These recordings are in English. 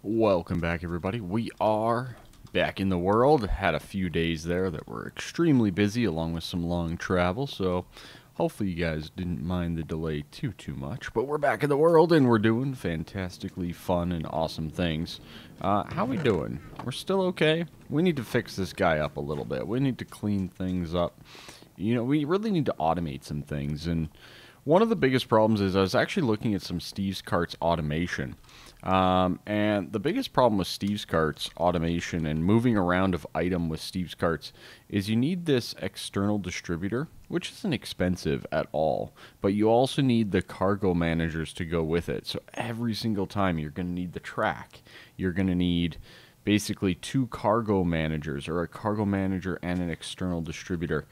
Welcome back, everybody. We are back in the world. Had a few days there that were extremely busy, along with some long travel, so hopefully you guys didn't mind the delay too much. But we're back in the world, and we're doing fantastically fun and awesome things. How we doing? We're still okay? We need to fix this guy up a little bit. We need to clean things up. You know, we really need to automate some things, and one of the biggest problems is I was actually looking at some Steve's Carts automation. And the biggest problem with Steve's Carts automation and moving around of item with Steve's Carts is you need this external distributor, which isn't expensive at all, but you also need the cargo managers to go with it. So every single time you're going to need the track. You're going to need basically two cargo managers, or a cargo manager and an external distributor.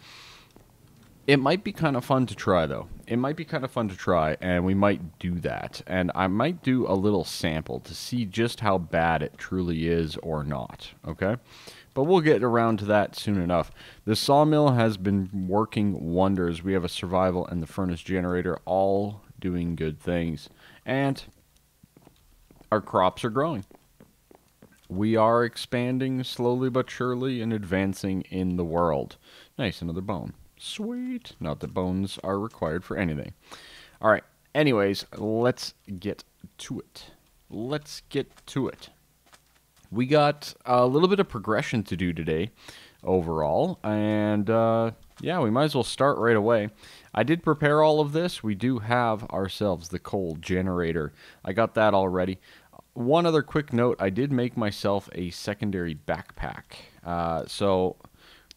It might be kind of fun to try, though. It might be kind of fun to try, and we might do that. And I might do a little sample to see just how bad it truly is or not, okay? But we'll get around to that soon enough. The sawmill has been working wonders. We have a survival and the furnace generator all doing good things. And our crops are growing. We are expanding slowly but surely and advancing in the world. Nice, another bone. Sweet. Not that bones are required for anything. All right. Anyways, let's get to it. We got a little bit of progression to do today overall. And, yeah, we might as well start right away. I did prepare all of this. We do have ourselves the coal generator. I got that already. One other quick note. I did make myself a secondary backpack. So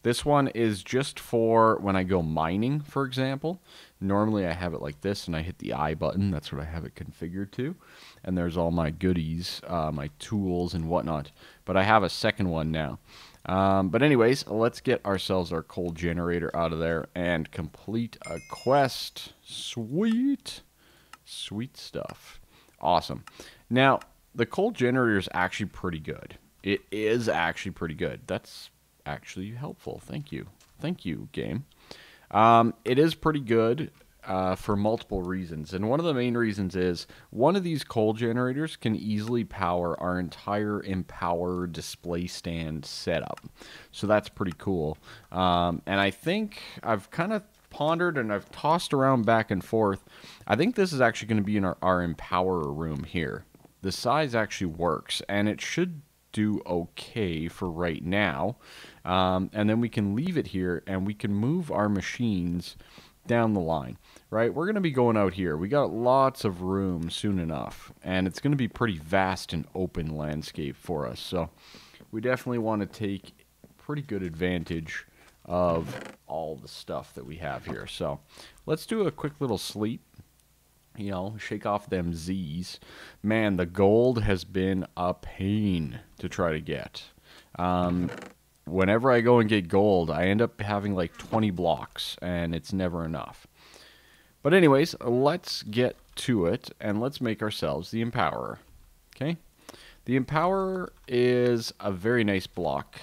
this one is just for when I go mining, for example. Normally I have it like this, and I hit the I button. That's what I have it configured to. And there's all my goodies, my tools and whatnot. But I have a second one now. But anyways, let's get ourselves our coal generator out of there and complete a quest. Sweet. Sweet stuff. Awesome. Now, the coal generator is actually pretty good. It is actually pretty good. That's actually helpful. Thank you, game. It is pretty good for multiple reasons, and one of the main reasons is one of these coal generators can easily power our entire Empower display stand setup, so that's pretty cool. And I think I've kind of pondered and I've tossed around back and forth. I think this is actually going to be in our Empower room here. The size actually works, and it should do okay for right now. And then we can leave it here and we can move our machines down the line, right? We're going to be going out here. We got lots of room soon enough, and it's going to be pretty vast and open landscape for us. So we definitely want to take pretty good advantage of all the stuff that we have here. So let's do a quick little sleep. You know, shake off them Z's. Man, the gold has been a pain to try to get. Whenever I go and get gold, I end up having like 20 blocks, and it's never enough. But anyways, let's get to it, and let's make ourselves the Empowerer. Okay? The Empowerer is a very nice block,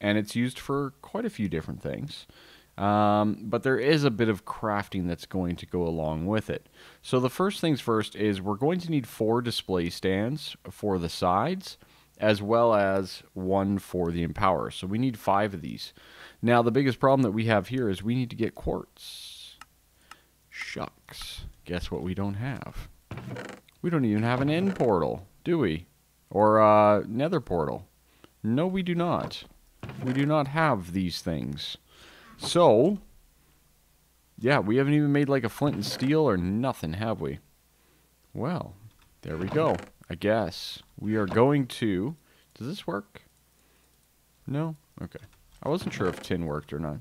and it's used for quite a few different things. But there is a bit of crafting that's going to go along with it. So the first things first is we're going to need 4 display stands for the sides, as well as 1 for the Empower. So we need 5 of these. Now the biggest problem that we have here is we need to get quartz. Shucks. Guess what we don't have? We don't even have an end portal, do we? Or a nether portal. No, we do not. We do not have these things. So, yeah, we haven't even made like a flint and steel or nothing, have we? Well, there we go. I guess we are going to... Does this work? No? Okay. I wasn't sure if tin worked or not.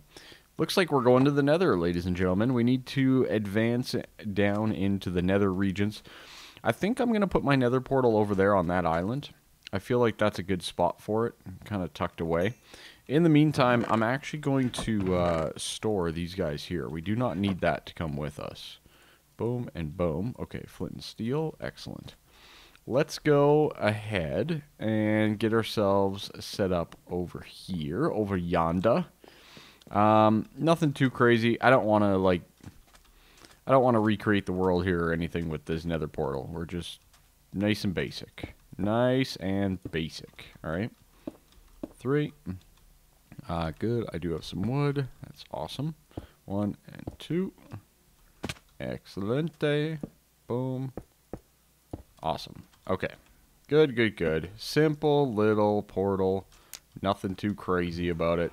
Looks like we're going to the nether, ladies and gentlemen. We need to advance down into the nether regions. I think I'm going to put my nether portal over there on that island. I feel like that's a good spot for it, kind of tucked away. In the meantime, I'm actually going to store these guys here. We do not need that to come with us. Boom and boom. Okay, flint and steel. Excellent. Let's go ahead and get ourselves set up over here, over yonder. Nothing too crazy. I don't want to recreate the world here or anything with this nether portal. We're just nice and basic. Nice and basic. All right. 3. Good. I do have some wood. That's awesome. 1 and 2. Excelente. Boom. Awesome. Okay. Good, good, good. Simple little portal. Nothing too crazy about it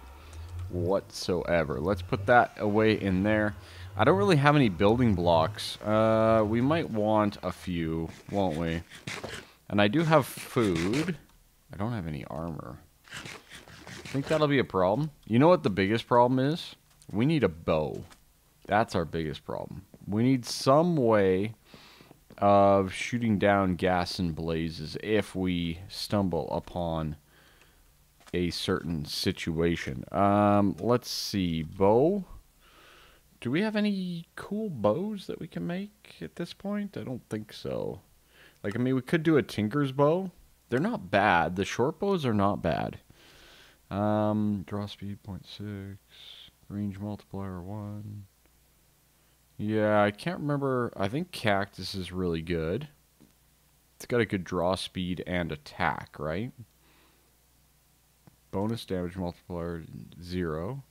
whatsoever. Let's put that away in there. I don't really have any building blocks. We might want a few, won't we? And I do have food. I don't have any armor. I think that'll be a problem. You know what the biggest problem is? We need a bow. That's our biggest problem. We need some way of shooting down gas and blazes if we stumble upon a certain situation. Let's see. Bow. Do we have any cool bows that we can make at this point? I don't think so. Like, I mean, we could do a tinker's bow. They're not bad. The short bows are not bad. Draw speed 0.6. Range multiplier 1. Yeah, I can't remember. I think cactus is really good. It's got a good draw speed and attack, right? Bonus damage multiplier 0.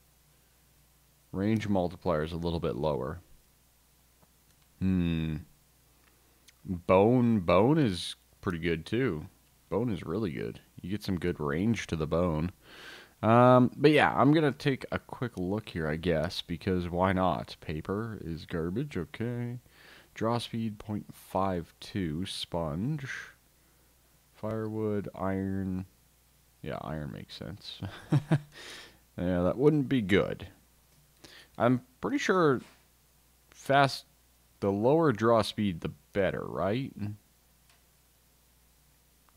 Range multiplier is a little bit lower. Bone is pretty good too. Bone is really good. You get some good range to the bone. But yeah, I'm going to take a quick look here, I guess, because why not? Paper is garbage, okay. Draw speed 0.52, sponge. Firewood, iron. Yeah, iron makes sense. Yeah, that wouldn't be good. I'm pretty sure the lower draw speed, the better, right?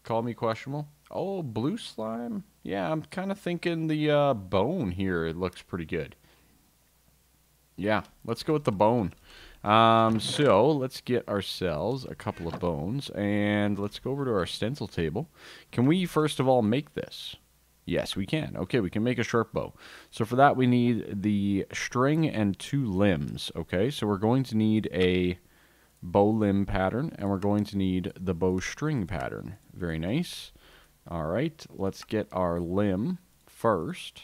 Call me questionable. Oh, blue slime? Yeah, I'm kind of thinking the bone here, it looks pretty good. Yeah, let's go with the bone. So let's get ourselves a couple of bones, and let's go over to our stencil table. Can we, first of all, make this? Yes, we can. Okay, we can make a short bow. So for that, we need the string and 2 limbs. Okay, so we're going to need a bow limb pattern, and we're going to need the bow string pattern. Very nice. All right, let's get our limb first.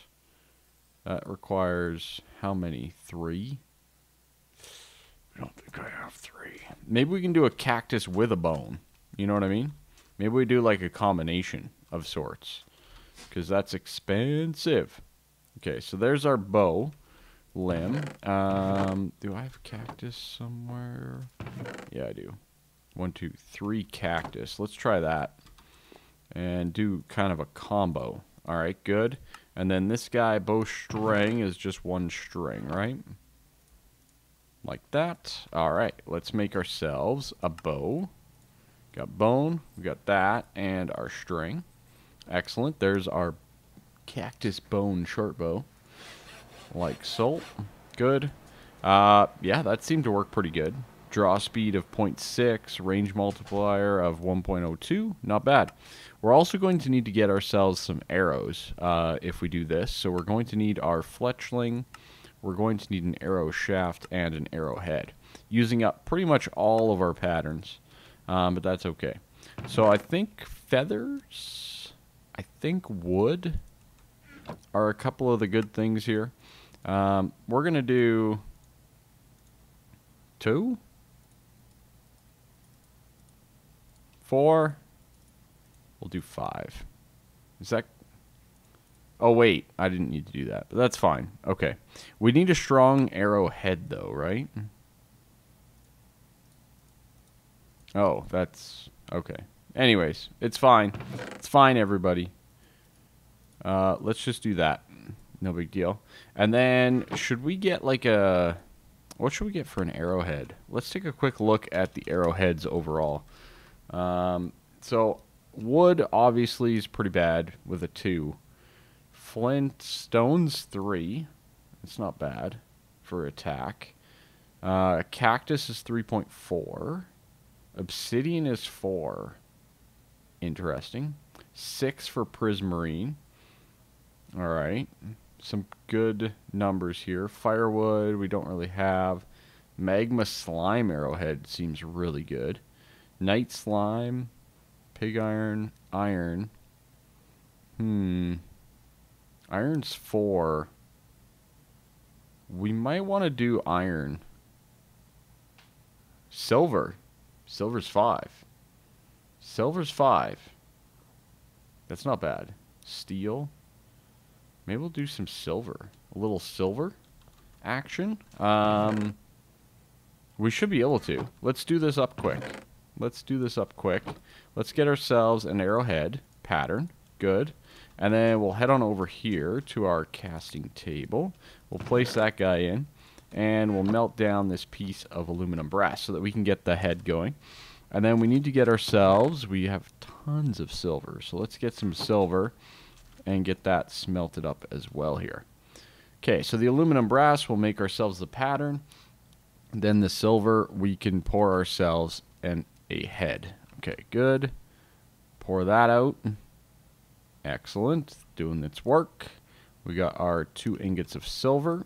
That requires how many? 3? I don't think I have 3. Maybe we can do a cactus with a bone. You know what I mean? Maybe we do like a combination of sorts, because that's expensive. Okay, so there's our bow limb. Do I have cactus somewhere? Yeah, I do. 1, 2, 3 cactus. Let's try that and do kind of a combo. All right, good. And then this guy, bowstring, is just 1 string, right? Like that. All right, let's make ourselves a bow. Got bone, we got that, and our string. Excellent. There's our cactus bone short bow. Like so. Good. Yeah, that seemed to work pretty good. Draw speed of 0.6, range multiplier of 1.02. Not bad. We're also going to need to get ourselves some arrows if we do this. So we're going to need our fletchling. We're going to need an arrow shaft and an arrowhead, using up pretty much all of our patterns, but that's okay. So I think feathers, I think wood are a couple of the good things here. We're going to do 2, 4, we'll do 5. Is that... Oh, wait, I didn't need to do that, but that's fine. Okay. We need a strong arrowhead, though, right? Oh, that's... Okay. Anyways, it's fine. It's fine, everybody. Let's just do that. No big deal. And then, should we get, like, a... What should we get for an arrowhead? Let's take a quick look at the arrowheads overall. So, wood, obviously, is pretty bad with a 2. Flint, stone's 3. It's not bad for attack. Cactus is 3.4. Obsidian is 4. Interesting. 6 for prismarine. Alright. Some good numbers here. Firewood, we don't really have. Magma slime arrowhead seems really good. Night slime. Pig iron, iron. Iron's 4. We might want to do iron. Silver. Silver's 5. Silver's 5. That's not bad. Steel. Maybe we'll do some silver. A little silver action. We should be able to. Let's do this up quick. Let's do this up quick. Let's get ourselves an arrowhead pattern. Good. And then we'll head on over here to our casting table. We'll place that guy in. And we'll melt down this piece of aluminum brass so that we can get the head going. And then we need to get ourselves, we have tons of silver. So let's get some silver and get that smelted up as well here. Okay, so the aluminum brass will make ourselves the pattern. Then the silver, we can pour ourselves in a head. Okay, good. Pour that out. Excellent. Doing its work. We got our 2 ingots of silver.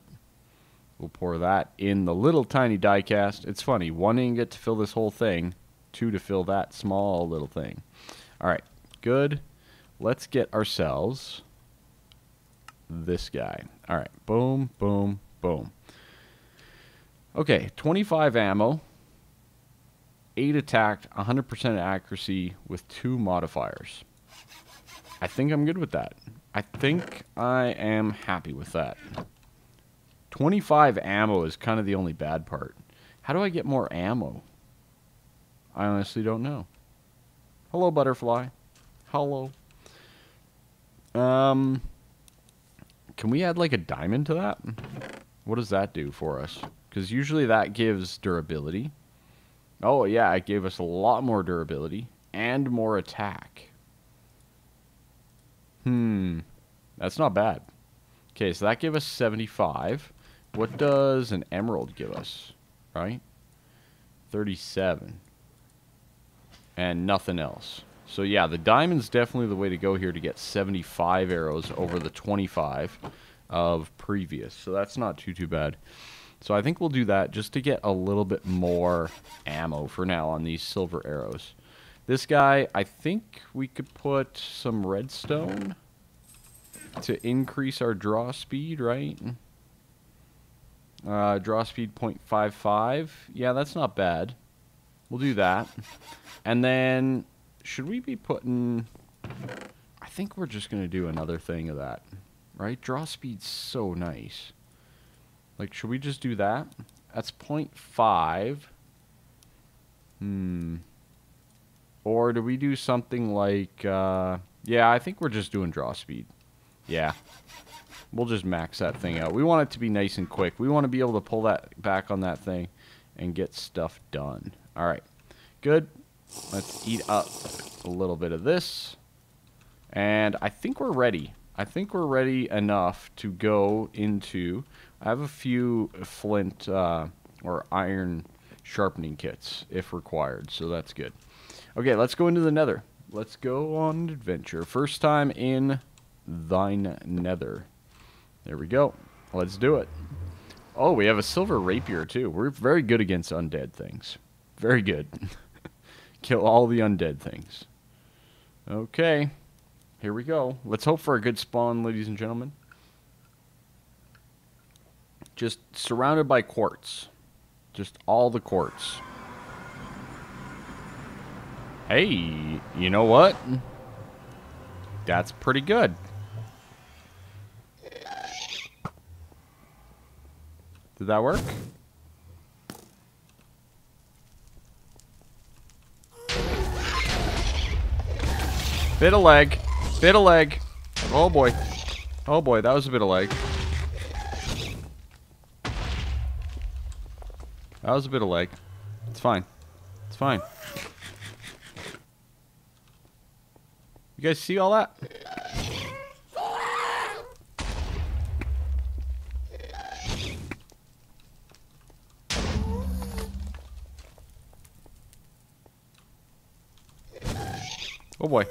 We'll pour that in the little tiny die cast. It's funny, 1 ingot to fill this whole thing, 2 to fill that small little thing. All right, good. Let's get ourselves this guy. All right, boom, boom, boom. Okay, 25 ammo, 8 attack, 100% accuracy with 2 modifiers. I think I'm good with that. I think I am happy with that. 25 ammo is kind of the only bad part. How do I get more ammo? I honestly don't know. Hello, butterfly. Hello. Can we add like a diamond to that? What does that do for us? Because usually that gives durability. Oh yeah, it gave us a lot more durability and more attack. That's not bad. Okay, so that gave us 75. What does an emerald give us? Right? 37. And nothing else. So yeah, the diamond's definitely the way to go here to get 75 arrows over the 25 of previous. So that's not too bad. So I think we'll do that just to get a little bit more ammo for now on these silver arrows. This guy, I think we could put some redstone to increase our draw speed, right? Draw speed 0.55. Yeah, that's not bad. We'll do that. And then, should we be putting... I think we're just going to do another thing of that. Right? Draw speed's so nice. Like, should we just do that? That's 0.5. Or do we do something like... yeah, I think we're just doing draw speed. Yeah. We'll just max that thing out. We want it to be nice and quick. We want to be able to pull that back on that thing and get stuff done. All right. Good. Let's eat up a little bit of this. And I think we're ready. I think we're ready enough to go into... I have a few flint or iron sharpening kits if required, so that's good. Okay, let's go into the Nether. Let's go on an adventure. First time in thine Nether. There we go. Let's do it. Oh, we have a silver rapier too. We're very good against undead things. Very good. Kill all the undead things. Okay. Here we go. Let's hope for a good spawn, ladies and gentlemen. Just surrounded by quartz. Just all the quartz. Hey, you know what? That's pretty good. Did that work? Bit of leg. Bit of leg. Oh boy. Oh boy, that was a bit of leg. That was a bit of leg. It's fine. It's fine. You guys see all that? Oh boy.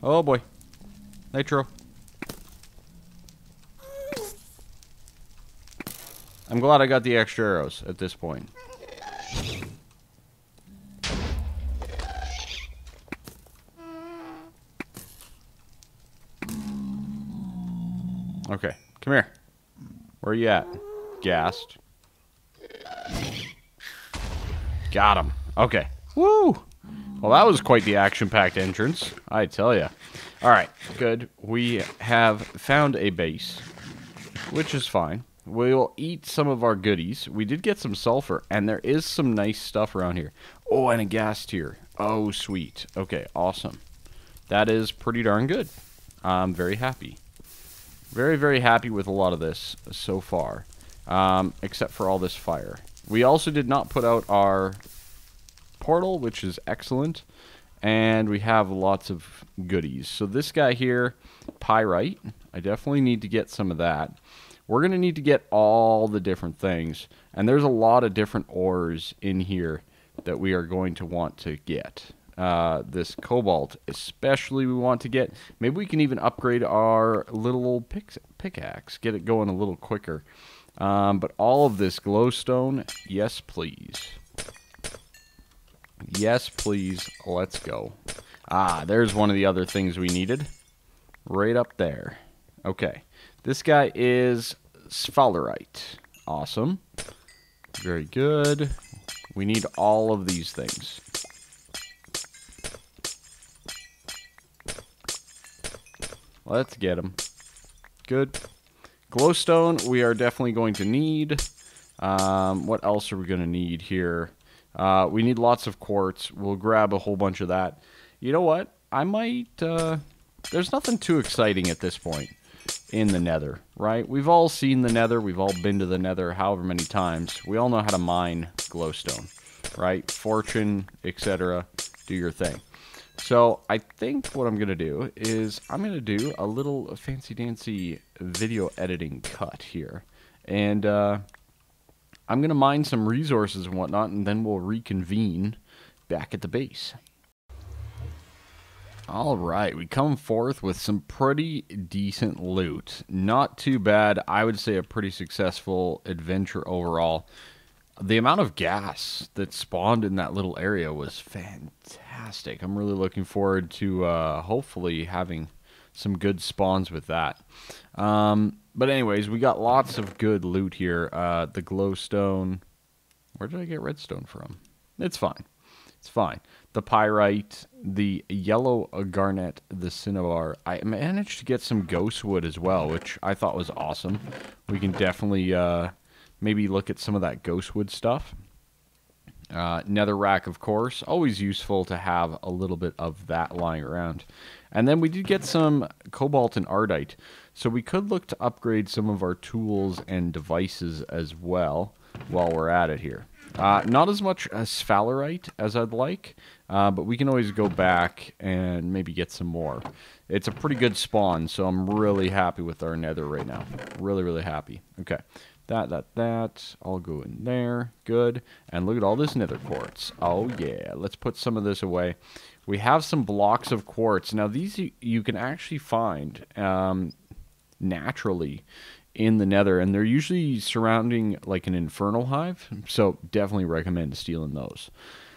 Oh boy. Nitro. I'm glad I got the extra arrows at this point. Okay, come here. Where are you at? Gassed. Got him. Okay. Woo! Well, that was quite the action-packed entrance, I tell ya. Alright, good. We have found a base, which is fine. We'll eat some of our goodies. We did get some sulfur, and there is some nice stuff around here. Oh, and a gas tier. Oh, sweet. Okay, awesome. That is pretty darn good. I'm very happy. Very, very happy with a lot of this so far, except for all this fire. We also did not put out our portal, which is excellent, and we have lots of goodies. So this guy here, pyrite, I definitely need to get some of that. We're going to need to get all the different things, and there's a lot of different ores in here that we are going to want to get. This cobalt especially we want to get. Maybe we can even upgrade our little old pickaxe, get it going a little quicker. But all of this glowstone, yes please. Yes please, let's go. Ah, there's one of the other things we needed. Right up there. Okay, this guy is sphalerite. Awesome. Very good. We need all of these things. Let's get them. Good. Glowstone we are definitely going to need. What else are we going to need here? We need lots of quartz. We'll grab a whole bunch of that. You know what? I might... there's nothing too exciting at this point in the Nether, right? We've all seen the Nether. We've all been to the Nether however many times. We all know how to mine glowstone, right? Fortune, etc. Do your thing. So I think what I'm going to do is I'm going to do a little fancy-dancy video editing cut here. And I'm going to mine some resources and whatnot, and then we'll reconvene back at the base. Alright, we come forth with some pretty decent loot. Not too bad. I would say a pretty successful adventure overall. The amount of gas that spawned in that little area was fantastic. I'm really looking forward to hopefully having some good spawns with that. But anyways, we got lots of good loot here. The glowstone. Where did I get redstone from? It's fine. It's fine. The pyrite, the yellow garnet, the cinnabar. I managed to get some ghost wood as well, which I thought was awesome. We can definitely... maybe look at some of that ghostwood stuff. Netherrack, of course. Always useful to have a little bit of that lying around. And then we did get some cobalt and ardite. So we could look to upgrade some of our tools and devices as well while we're at it here. Not as much sphalerite as I'd like, but we can always go back and maybe get some more. It's a pretty good spawn, so I'm really happy with our nether right now. Really, really happy. Okay. That. I'll go in there. Good. And look at all this nether quartz. Oh, yeah. Let's put some of this away. We have some blocks of quartz. Now, these you can actually find naturally in the nether, and they're usually surrounding like an infernal hive. So definitely recommend stealing those.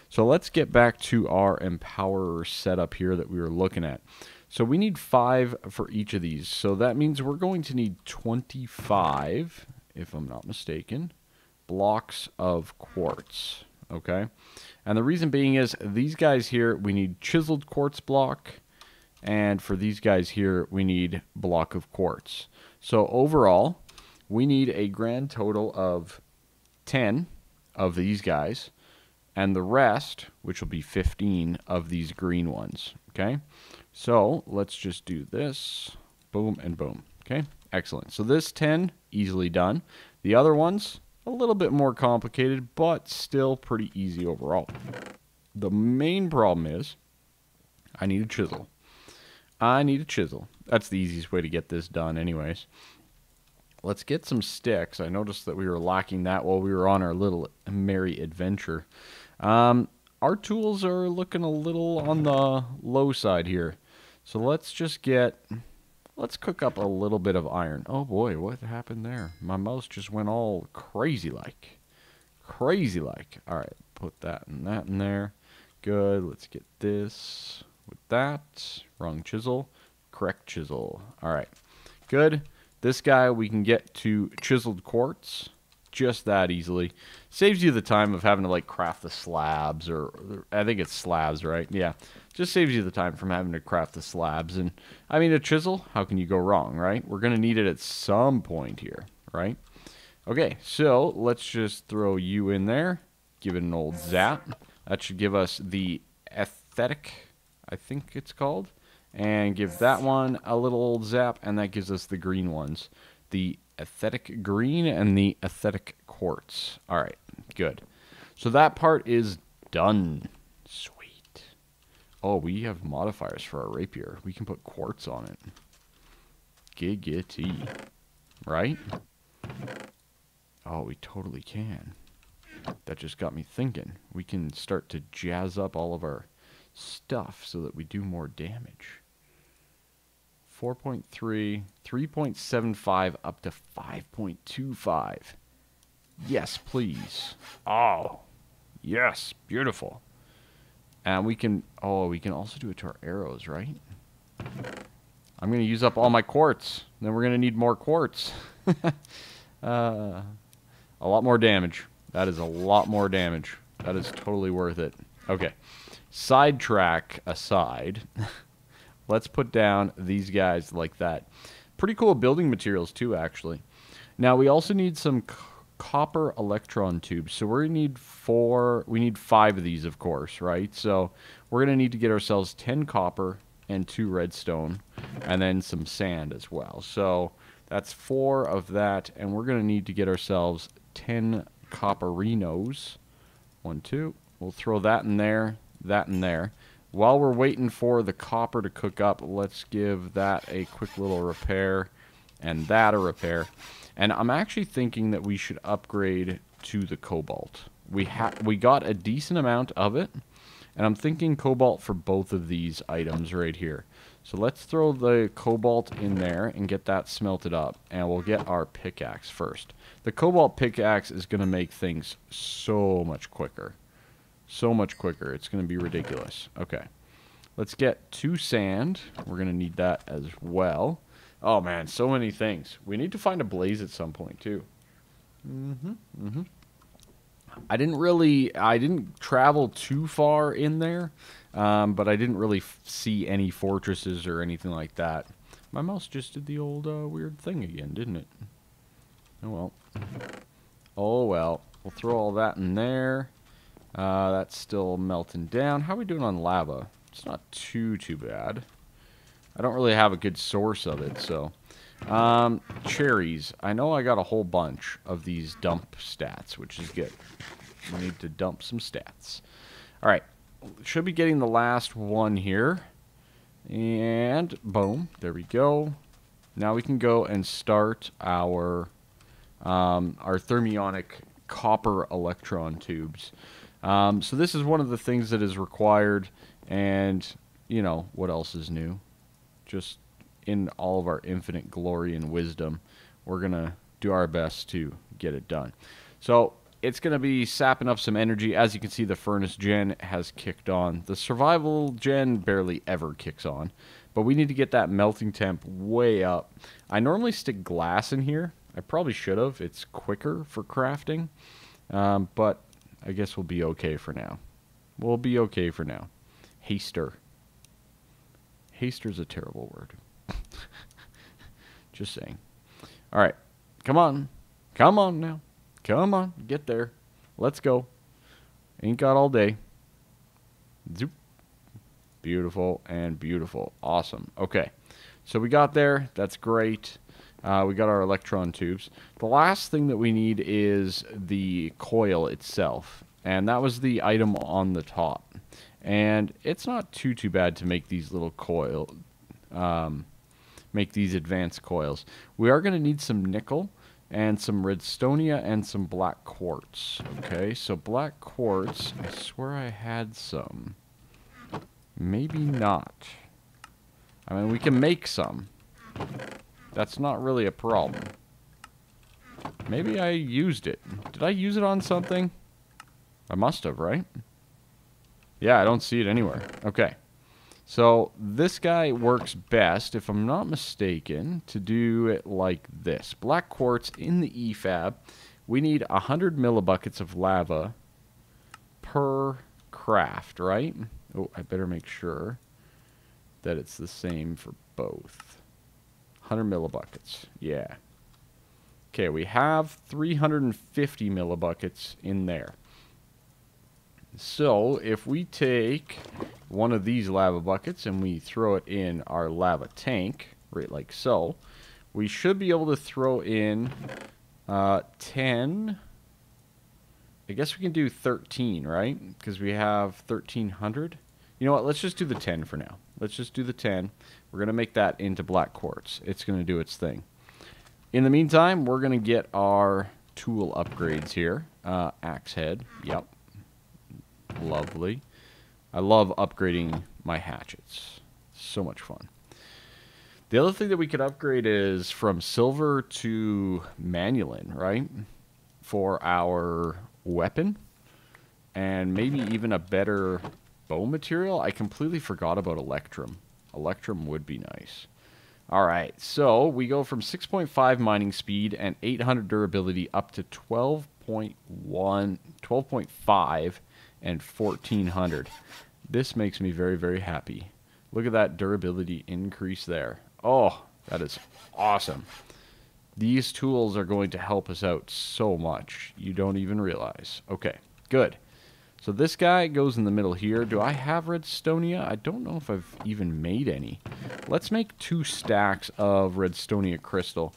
So let's get back to our empower setup here that we were looking at. So we need 5 for each of these. So that means we're going to need 25... if I'm not mistaken, blocks of quartz, okay? And the reason being is these guys here, we need chiseled quartz block, and for these guys here, we need block of quartz. So overall, we need a grand total of 10 of these guys, and the rest, which will be 15 of these green ones, okay? So let's just do this, boom and boom, okay? Excellent. So this 10, easily done. The other ones, a little bit more complicated, but still pretty easy overall. The main problem is, I need a chisel. I need a chisel. That's the easiest way to get this done anyways. Let's get some sticks. I noticed that we were lacking that while we were on our little merry adventure. Our tools are looking a little on the low side here. So let's just get... let's cook up a little bit of iron. Oh boy, what happened there? My mouse just went all crazy-like. Crazy-like. Alright, put that in there. Good, let's get this with that. Wrong chisel. Correct chisel. Alright, good. This guy we can get to chiseled quartz just that easily. Saves you the time of having to like craft the slabs, or I think it's slabs, right? Yeah. Just saves you the time from having to craft the slabs. And I mean, a chisel, how can you go wrong, right? We're going to need it at some point here, right? Okay, so let's just throw you in there. Give it an old zap. That should give us the aesthetic, I think it's called. And give that one a little old zap, and that gives us the green ones. The aesthetic green and the aesthetic quartz. Alright, good. So that part is done. Sweet. Oh, we have modifiers for our rapier. We can put quartz on it. Giggity. Right? Oh, we totally can. That just got me thinking. We can start to jazz up all of our stuff so that we do more damage. 4.3, 3.75 up to 5.25. Yes, please. Oh, yes, beautiful. And we can, oh, we can also do it to our arrows, right? I'm going to use up all my quartz. Then we're going to need more quartz. A lot more damage. That is a lot more damage. That is totally worth it. Okay. Sidetrack aside, let's put down these guys like that. Pretty cool building materials too, actually. Now, we also need some copper electron tubes. So we're going to need we need 5 of these, of course, right? So we're going to need to get ourselves 10 copper and 2 redstone, and then some sand as well. So that's 4 of that, and we're going to need to get ourselves 10 copperinos. 1, 2. We'll throw that in there, that in there. While we're waiting for the copper to cook up, let's give that a quick little repair, and that a repair. And I'm actually thinking that we should upgrade to the cobalt. We got a decent amount of it, and I'm thinking cobalt for both of these items right here. So let's throw the cobalt in there and get that smelted up, and we'll get our pickaxe first. The cobalt pickaxe is going to make things so much quicker. So much quicker. It's going to be ridiculous. Okay. Let's get 2 sand. We're going to need that as well. Oh, man, so many things. We need to find a blaze at some point, too. I didn't travel too far in there, but I didn't really see any fortresses or anything like that. My mouse just did the old weird thing again, didn't it? Oh, well. Oh, well. We'll throw all that in there. That's still melting down. How are we doing on lava? It's not too bad. I don't really have a good source of it, so. Cherries. I know I got a whole bunch of these dump stats, which is good. We need to dump some stats. Alright. Should be getting the last one here. And boom. There we go. Now we can go and start our thermionic copper electron tubes. So this is one of the things that is required, and, you know, what else is new? Just in all of our infinite glory and wisdom, we're going to do our best to get it done. So it's going to be sapping up some energy. As you can see, the furnace gen has kicked on. The survival gen barely ever kicks on, but we need to get that melting temp way up. I normally stick glass in here. I probably should have. It's quicker for crafting, but I guess we'll be okay for now. We'll be okay for now. Haster. Haster's a terrible word. Just saying. Alright. Come on. Come on now. Come on. Get there. Let's go. Ain't got all day. Zoop. Beautiful and beautiful. Awesome. Okay. So we got there. That's great. We got our electron tubes. The last thing that we need is the coil itself. And that was the item on the top. And it's not too bad to make these little make these advanced coils. We are going to need some nickel and some redstonia and some black quartz. Okay, so black quartz, I swear I had some. Maybe not. I mean, we can make some. That's not really a problem. Maybe I used it. Did I use it on something? I must have, right? Yeah, I don't see it anywhere. Okay. So this guy works best, if I'm not mistaken, to do it like this. Black quartz in the EFAB. We need 100 millibuckets of lava per craft, right? Oh, I better make sure that it's the same for both. 100 millibuckets, yeah. Okay, we have 350 millibuckets in there. So if we take one of these lava buckets and we throw it in our lava tank, right like so, we should be able to throw in 10. I guess we can do 13, right? Because we have 1,300. You know what? Let's just do the 10 for now. Let's just do the 10. We're going to make that into black quartz. It's going to do its thing. In the meantime, we're going to get our tool upgrades here. Axe head. Yep. Lovely. I love upgrading my hatchets. So much fun. The other thing that we could upgrade is from silver to manulin, right? For our weapon. And maybe even a better bow material. I completely forgot about electrum. Electrum would be nice. Alright, so we go from 6.5 mining speed and 800 durability up to 12.1, 12.5 and 1400. This makes me very, very happy. Look at that durability increase there. Oh, that is awesome. These tools are going to help us out so much. You don't even realize. Okay, good. So this guy goes in the middle here. Do I have redstonia? I don't know if I've even made any. Let's make 2 stacks of redstonia crystal.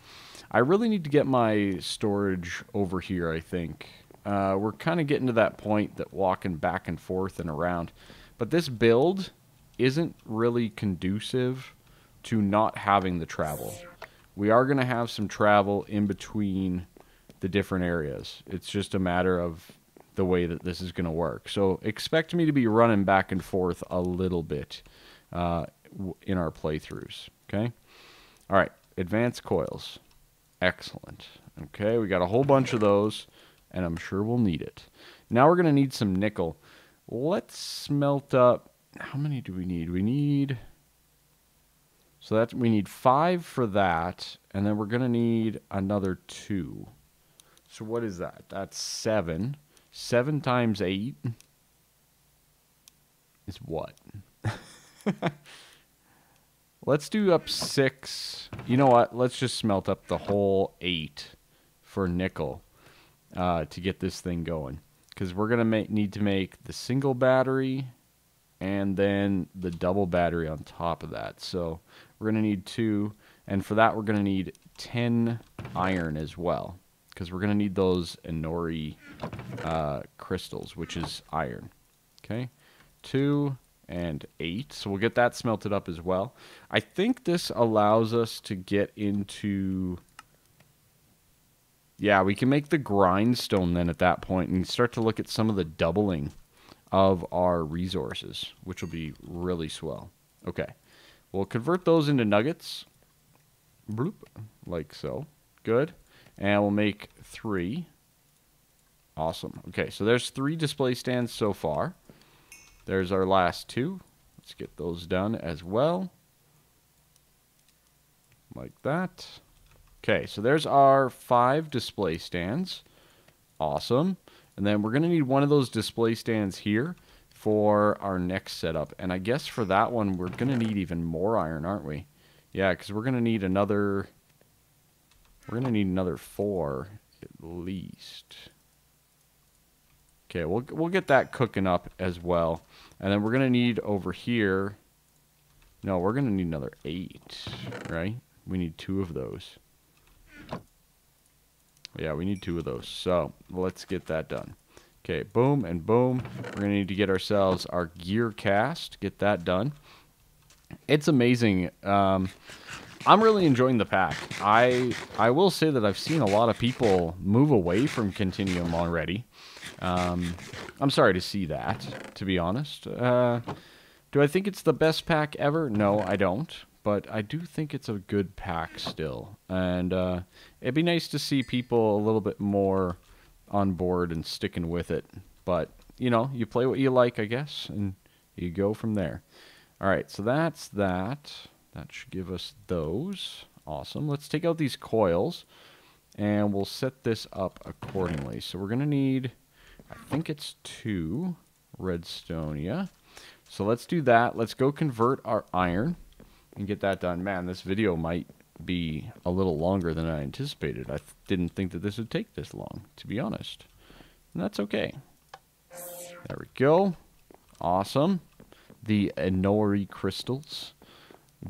I really need to get my storage over here, I think. We're kind of getting to that point that walking back and forth and around. But this build isn't really conducive to not having the travel. We are going to have some travel in between the different areas. It's just a matter of the way that this is going to work. So expect me to be running back and forth a little bit in our playthroughs. Okay? All right. Advanced coils. Excellent. Okay, we got a whole bunch of those, and I'm sure we'll need it. Now we're going to need some nickel. Let's smelt up. How many do we need? We need... So that's, we need 5 for that, and then we're going to need another 2. So what is that? That's 7. 7 times 8 is what? Let's do up 6. You know what? Let's just smelt up the whole 8 for nickel to get this thing going. Because we're going to need to make the single battery and then the double battery on top of that. So we're going to need 2. And for that, we're going to need 10 iron as well. Because we're going to need those Inori crystals, which is iron. Okay, 2 and 8. So we'll get that smelted up as well. I think this allows us to get into... Yeah, we can make the grindstone then at that point and start to look at some of the doubling of our resources, which will be really swell. Okay, we'll convert those into nuggets. Bloop, like so. Good. And we'll make 3. Awesome. Okay, so there's 3 display stands so far. There's our last 2. Let's get those done as well. Like that. Okay, so there's our 5 display stands. Awesome. And then we're going to need one of those display stands here for our next setup. And I guess for that one, we're going to need even more iron, aren't we? Yeah, because we're going to need another... We're going to need another 4 at least. Okay, we'll get that cooking up as well. And then we're going to need over here... No, we're going to need another 8, right? We need 2 of those. Yeah, we need 2 of those. So, let's get that done. Okay, boom and boom. We're going to need to get ourselves our gear cast. Get that done. It's amazing. I'm really enjoying the pack. I will say that I've seen a lot of people move away from Continuum already. I'm sorry to see that, to be honest. Do I think it's the best pack ever? No, I don't. But I do think it's a good pack still. And it'd be nice to see people a little bit more on board and sticking with it. But, you know, you play what you like, I guess, and you go from there. All right, so that's that. That should give us those. Awesome. Let's take out these coils, and we'll set this up accordingly. So we're going to need, I think it's 2 redstonia. So let's do that. Let's go convert our iron and get that done. Man, this video might be a little longer than I anticipated. I didn't think that this would take this long, to be honest. And that's okay. There we go. Awesome. The Inori crystals.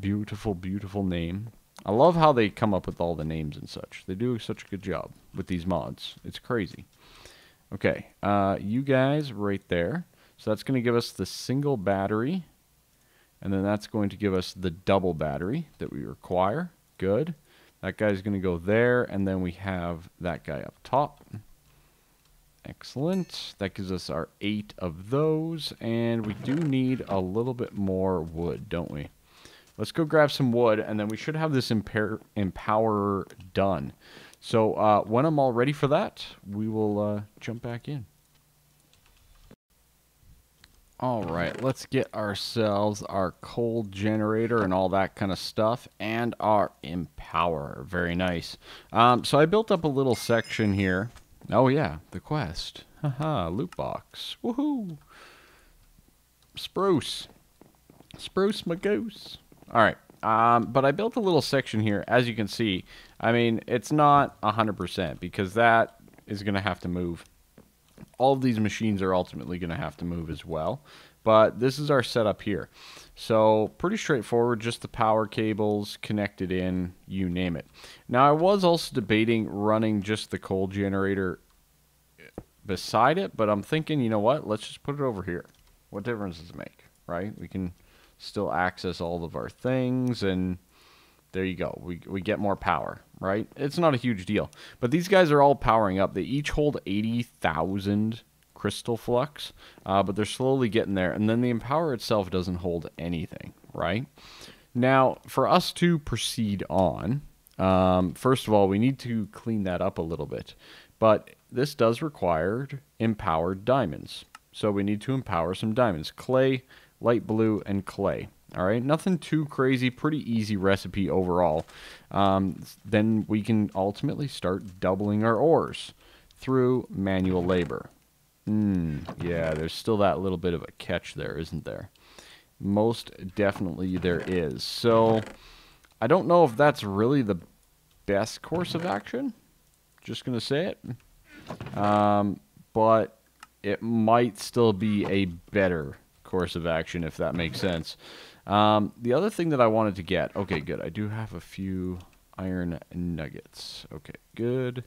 Beautiful, beautiful name. I love how they come up with all the names and such. They do such a good job with these mods. It's crazy. Okay, you guys right there. So that's going to give us the single battery. And then that's going to give us the double battery that we require. Good. That guy's going to go there. And then we have that guy up top. Excellent. That gives us our 8 of those. And we do need a little bit more wood, don't we? Let's go grab some wood, and then we should have this empower done. So when I'm all ready for that, we will jump back in. All right, let's get ourselves our coal generator and all that kind of stuff, and our empower. Very nice. So I built up a little section here. Oh yeah, the quest. Haha, loot box. Woohoo! Spruce. Spruce my goose. Alright, but I built a little section here, as you can see. I mean, it's not 100% because that is going to have to move. All of these machines are ultimately going to have to move as well. But this is our setup here. So, pretty straightforward, just the power cables connected in, you name it. Now, I was also debating running just the coal generator beside it, but I'm thinking, you know what, let's just put it over here. What difference does it make, right? We can still access all of our things, and there you go. We get more power, right? It's not a huge deal. But these guys are all powering up. They each hold 80,000 crystal flux, but they're slowly getting there. And then the empower itself doesn't hold anything, right? Now, for us to proceed on, first of all, we need to clean that up a little bit. But this does require empowered diamonds. So we need to empower some diamonds. Clay, light blue, and clay. All right, nothing too crazy, pretty easy recipe overall. Then we can ultimately start doubling our ores through manual labor. Yeah, there's still that little bit of a catch there, isn't there? Most definitely there is. So I don't know if that's really the best course of action. Just going to say it. But it might still be a better course of action, if that makes sense. The other thing that I wanted to get... Okay, good. I do have a few iron nuggets. Okay, good.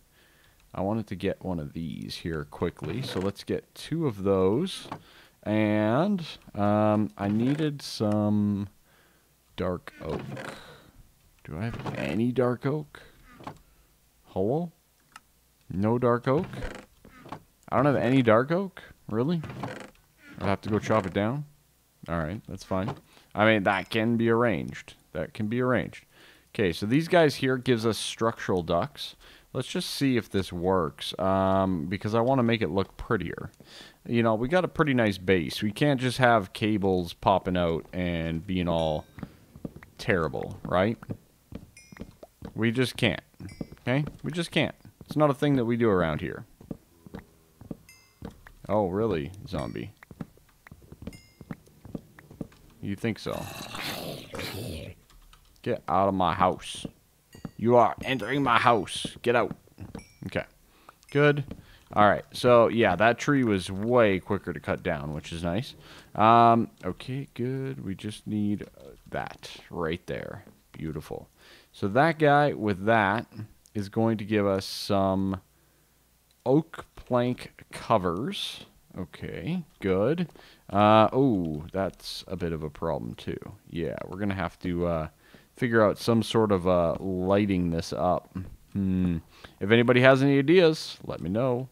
I wanted to get one of these here quickly. So let's get 2 of those. And I needed some dark oak. Do I have any dark oak? Hello? No dark oak? I don't have any dark oak? Really? I'll have to go chop it down? Alright, that's fine. I mean, that can be arranged. That can be arranged. Okay, so these guys here gives us structural ducts. Let's just see if this works, because I want to make it look prettier. You know, we got a pretty nice base. We can't just have cables popping out and being all terrible, right? We just can't. Okay? We just can't. It's not a thing that we do around here. Oh, really, zombie? You think so? Get out of my house. You are entering my house. Get out. Okay. Good. Alright, so yeah, that tree was way quicker to cut down, which is nice. Okay, good. We just need that right there. Beautiful. So that guy with that is going to give us some oak plank covers. Okay, good. Oh, that's a bit of a problem too. Yeah, we're going to have to figure out some sort of lighting this up. If anybody has any ideas, let me know.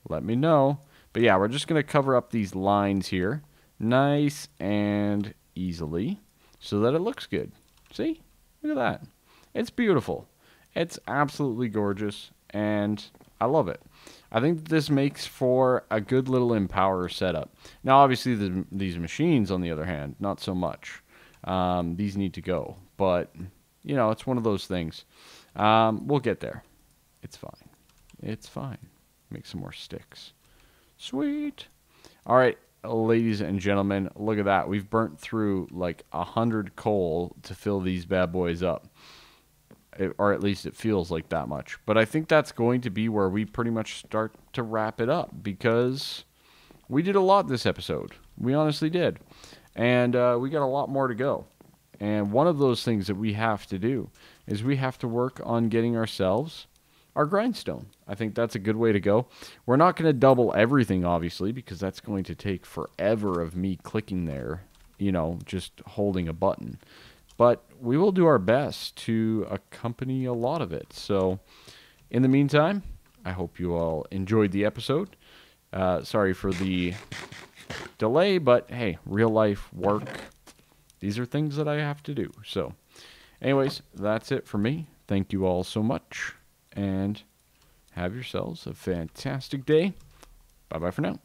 Let me know. But yeah, we're just going to cover up these lines here nice and easily so that it looks good. See? Look at that. It's beautiful. It's absolutely gorgeous, and I love it. I think this makes for a good little empower setup. Now, obviously, these machines, on the other hand, not so much. these need to go. But, you know, it's one of those things. We'll get there. It's fine. It's fine. Make some more sticks. Sweet. All right, ladies and gentlemen, look at that. We've burnt through like 100 coal to fill these bad boys up. Or at least it feels like that much. But I think that's going to be where we pretty much start to wrap it up, because we did a lot this episode. We honestly did. And we got a lot more to go. And one of those things that we have to do is we have to work on getting ourselves our grindstone. I think that's a good way to go. We're not going to double everything, obviously, because that's going to take forever of me clicking there, you know, just holding a button. But we will do our best to accompany a lot of it. So, in the meantime, I hope you all enjoyed the episode. Sorry for the delay, but hey, real life work. These are things that I have to do. So, anyways, that's it for me. Thank you all so much, and have yourselves a fantastic day. Bye-bye for now.